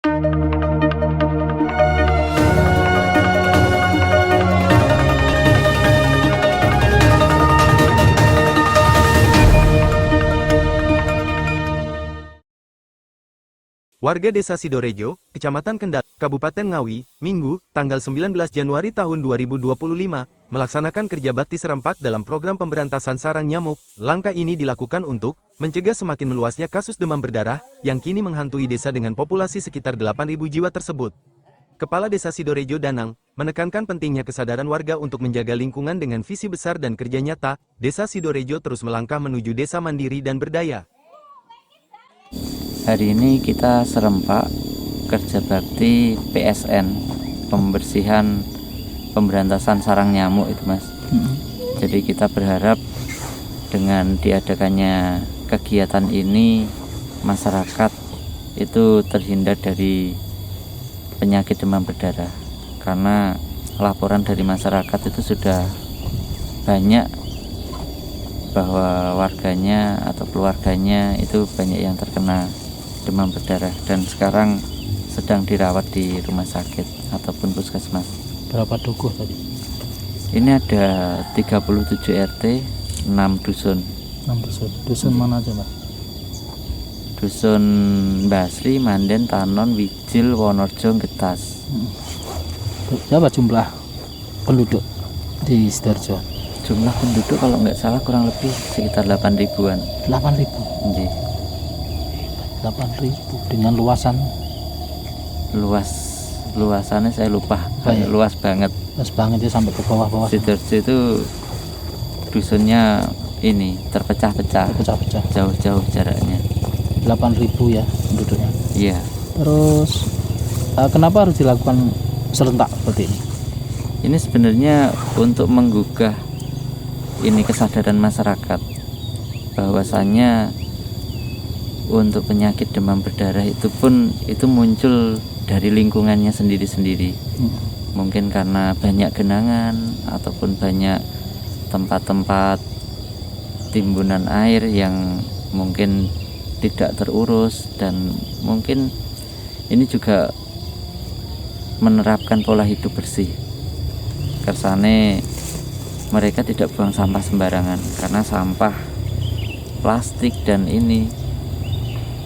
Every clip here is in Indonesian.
Warga Desa Sidorejo, Kecamatan Kendal, Kabupaten Ngawi, Minggu, tanggal 19 Januari tahun 2025, melaksanakan kerja bakti serempak dalam program pemberantasan sarang nyamuk. Langkah ini dilakukan untuk mencegah semakin meluasnya kasus demam berdarah yang kini menghantui desa dengan populasi sekitar 8.000 jiwa tersebut. Kepala Desa Sidorejo Danang menekankan pentingnya kesadaran warga untuk menjaga lingkungan dengan visi besar dan kerja nyata. Desa Sidorejo terus melangkah menuju desa mandiri dan berdaya. Hari ini kita serempak kerja bakti PSN, pembersihan pemberantasan sarang nyamuk itu, Mas. Jadi kita berharap dengan diadakannya kegiatan ini masyarakat itu terhindar dari penyakit demam berdarah, karena laporan dari masyarakat itu sudah banyak bahwa warganya atau keluarganya itu banyak yang terkena demam berdarah dan sekarang sedang dirawat di rumah sakit ataupun puskesmas. Berapa dukuh tadi? Ini ada 37 RT, 6 dusun. 6 dusun. Dusun mana aja, Mas? Dusun Basri, Manden, Tanon, Wijil, Wonorejo, Getas. Berapa jumlah penduduk di Sidoarjo? Jumlah penduduk kalau nggak salah kurang lebih sekitar 8.000-an. 8.000. 8.000 dengan luasannya saya lupa. Luas banget. Luas banget ya, sampai ke bawah-bawah. Sidoarjo itu dusunnya ini terpecah-pecah. Jauh-jauh jaraknya. 8.000 ya penduduknya. Iya. Terus kenapa harus dilakukan serentak seperti ini? Ini sebenarnya untuk menggugah ini kesadaran masyarakat bahwasanya untuk penyakit demam berdarah itu pun itu muncul dari lingkungannya sendiri-sendiri. Mungkin karena banyak genangan ataupun banyak tempat-tempat timbunan air yang mungkin tidak terurus, dan mungkin ini juga menerapkan pola hidup bersih. Kersane mereka tidak buang sampah sembarangan, karena sampah plastik dan ini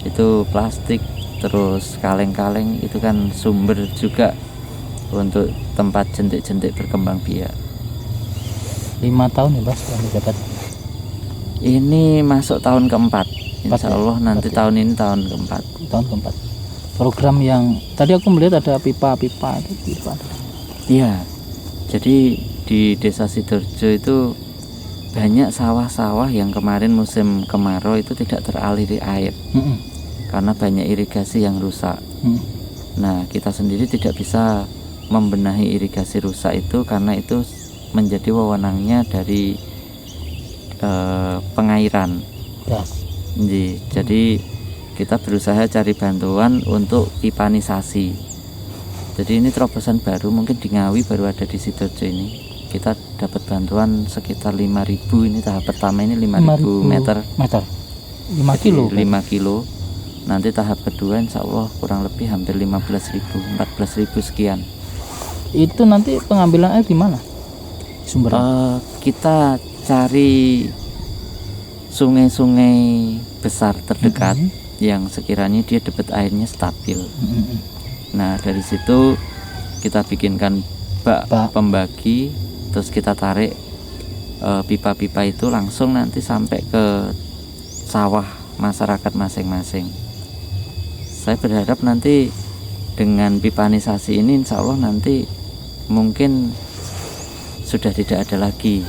itu plastik terus kaleng-kaleng itu kan sumber juga untuk tempat jentik-jentik berkembang biak. 5 tahun ya, Mas, setelah menjabat? Ini masuk tahun keempat. Insya Allah nanti tahun ini tahun keempat. Tahun keempat. Program yang tadi aku melihat ada pipa-pipa itu pipa. Iya. Jadi di Desa Sidoarjo itu banyak sawah-sawah yang kemarin musim kemarau itu tidak teraliri air. Karena banyak irigasi yang rusak. Nah, kita sendiri tidak bisa membenahi irigasi rusak itu karena itu menjadi wewenangnya dari pengairan. Yes. Jadi kita berusaha cari bantuan untuk pipanisasi. Jadi ini terobosan baru, mungkin di Ngawi baru ada di Sidoarjo ini. Kita dapat bantuan sekitar 5.000, ini tahap pertama ini 5.000 meter. 5 kilo. 5 kilo. Nanti tahap kedua insya Allah kurang lebih hampir 15.000, 14.000 sekian. Itu nanti pengambilan air di mana? Sumber? Kita cari sungai-sungai besar terdekat yang sekiranya dia dapat airnya stabil. Nah, dari situ kita bikinkan bak pembagi, terus kita tarik pipa-pipa itu langsung nanti sampai ke sawah masyarakat masing-masing. Saya berharap nanti dengan pipanisasi ini insya Allah nanti mungkin sudah tidak ada lagi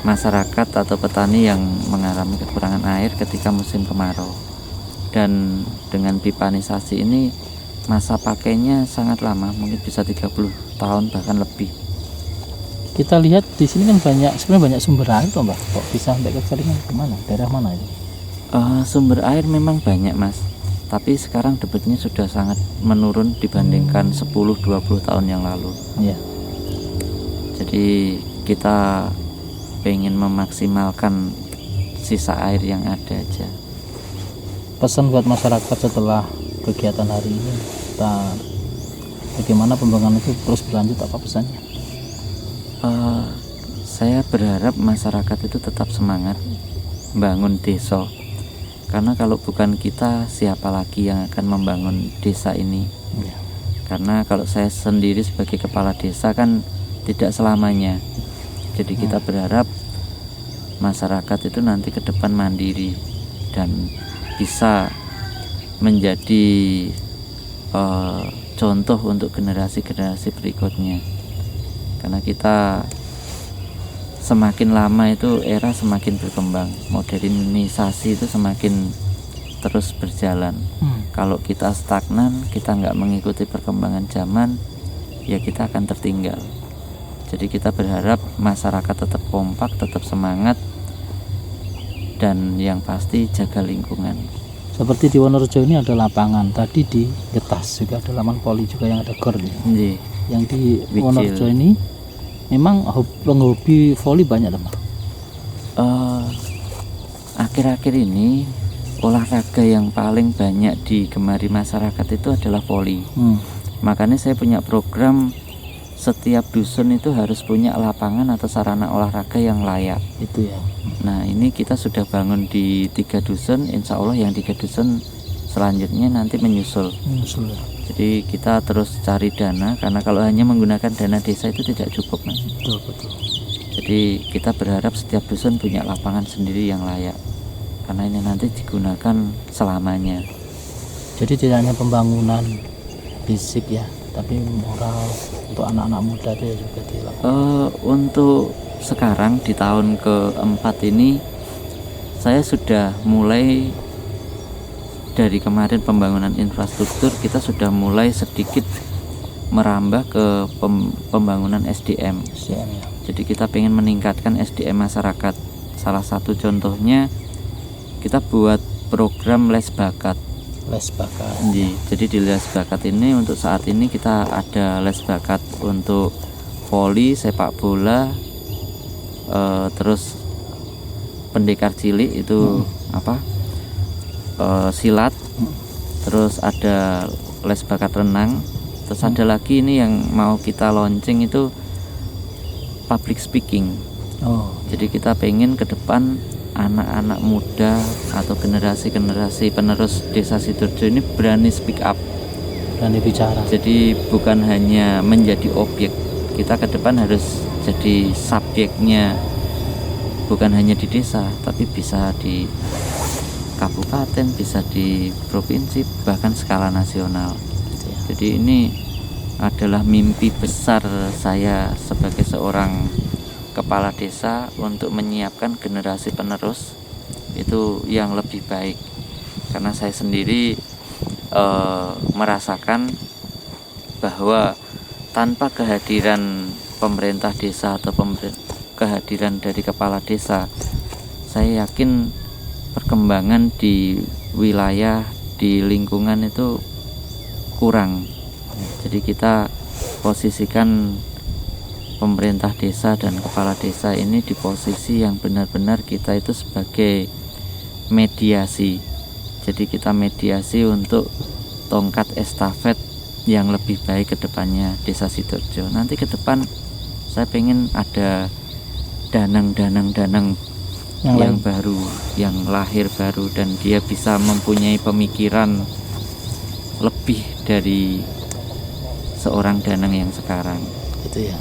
masyarakat atau petani yang mengalami kekurangan air ketika musim kemarau. Dan dengan pipanisasi ini masa pakainya sangat lama, mungkin bisa 30 tahun bahkan lebih. Kita lihat di sini kan sebenarnya banyak sumber air toh, Mbak. Kok bisa sampai ke Caringan kemana? Daerah mana itu? Sumber air memang banyak, Mas. Tapi sekarang debitnya sudah sangat menurun dibandingkan 10-20 tahun yang lalu. Iya. Jadi kita pengen memaksimalkan sisa air yang ada aja. Pesan buat masyarakat setelah kegiatan hari ini? serta bagaimana pembangunan itu terus berlanjut, apa pesannya? Saya berharap masyarakat itu tetap semangat bangun desa, karena kalau bukan kita, siapa lagi yang akan membangun desa ini? Ya. Karena kalau saya sendiri sebagai kepala desa kan tidak selamanya. Jadi kita berharap masyarakat itu nanti ke depan mandiri dan bisa menjadi contoh untuk generasi-generasi berikutnya. Karena kita semakin lama itu era semakin berkembang, modernisasi itu semakin terus berjalan. Kalau kita stagnan, kita nggak mengikuti perkembangan zaman, ya kita akan tertinggal. Jadi kita berharap masyarakat tetap kompak, tetap semangat, dan yang pasti jaga lingkungan. Seperti di Wonorejo ini ada lapangan, tadi di Getas juga ada laman poli juga yang ada gor nih. Nggih. Yang di Wicil. Wonorejo ini memang penghobi voli banyak teman. Akhir-akhir ini olahraga yang paling banyak digemari masyarakat itu adalah voli. Makanya saya punya program, setiap dusun itu harus punya lapangan atau sarana olahraga yang layak. Itu ya. Nah, ini kita sudah bangun di 3 dusun, insya Allah yang 3 dusun selanjutnya nanti menyusul. Jadi kita terus cari dana, karena kalau hanya menggunakan dana desa itu tidak cukup, Mas. Betul. Jadi kita berharap setiap dusun punya lapangan sendiri yang layak, karena ini nanti digunakan selamanya. Jadi tidak hanya pembangunan fisik ya, tapi moral untuk anak-anak muda itu juga dilakukan. Untuk sekarang di tahun keempat ini saya sudah mulai, dari kemarin pembangunan infrastruktur kita sudah mulai sedikit merambah ke pembangunan SDM. Ya. Jadi kita pengen meningkatkan SDM masyarakat. Salah satu contohnya kita buat program les bakat. Les bakat. Jadi di les bakat ini untuk saat ini kita ada les bakat untuk voli, sepak bola, terus pendekar cilik itu silat, terus ada les bakat renang, terus ada lagi ini yang mau kita launching itu public speaking. Jadi kita pengen ke depan anak-anak muda atau generasi-generasi penerus desa Sidoarjo ini berani speak up, berani bicara. jadi bukan hanya menjadi objek, kita ke depan harus jadi subjeknya, bukan hanya di desa tapi bisa di kabupaten, bisa di provinsi, bahkan skala nasional. Jadi ini adalah mimpi besar saya sebagai seorang kepala desa untuk menyiapkan generasi penerus itu yang lebih baik, karena saya sendiri merasakan bahwa tanpa kehadiran pemerintah desa atau kehadiran dari kepala desa, saya yakin perkembangan di wilayah, di lingkungan itu kurang. Jadi kita posisikan pemerintah desa dan kepala desa ini di posisi yang benar-benar kita itu sebagai mediasi. Jadi kita mediasi untuk tongkat estafet yang lebih baik ke depannya desa Sidoarjo. Nanti ke depan saya pengen ada danang yang baru, yang lahir baru, dan dia bisa mempunyai pemikiran lebih dari seorang danang yang sekarang. Itu ya.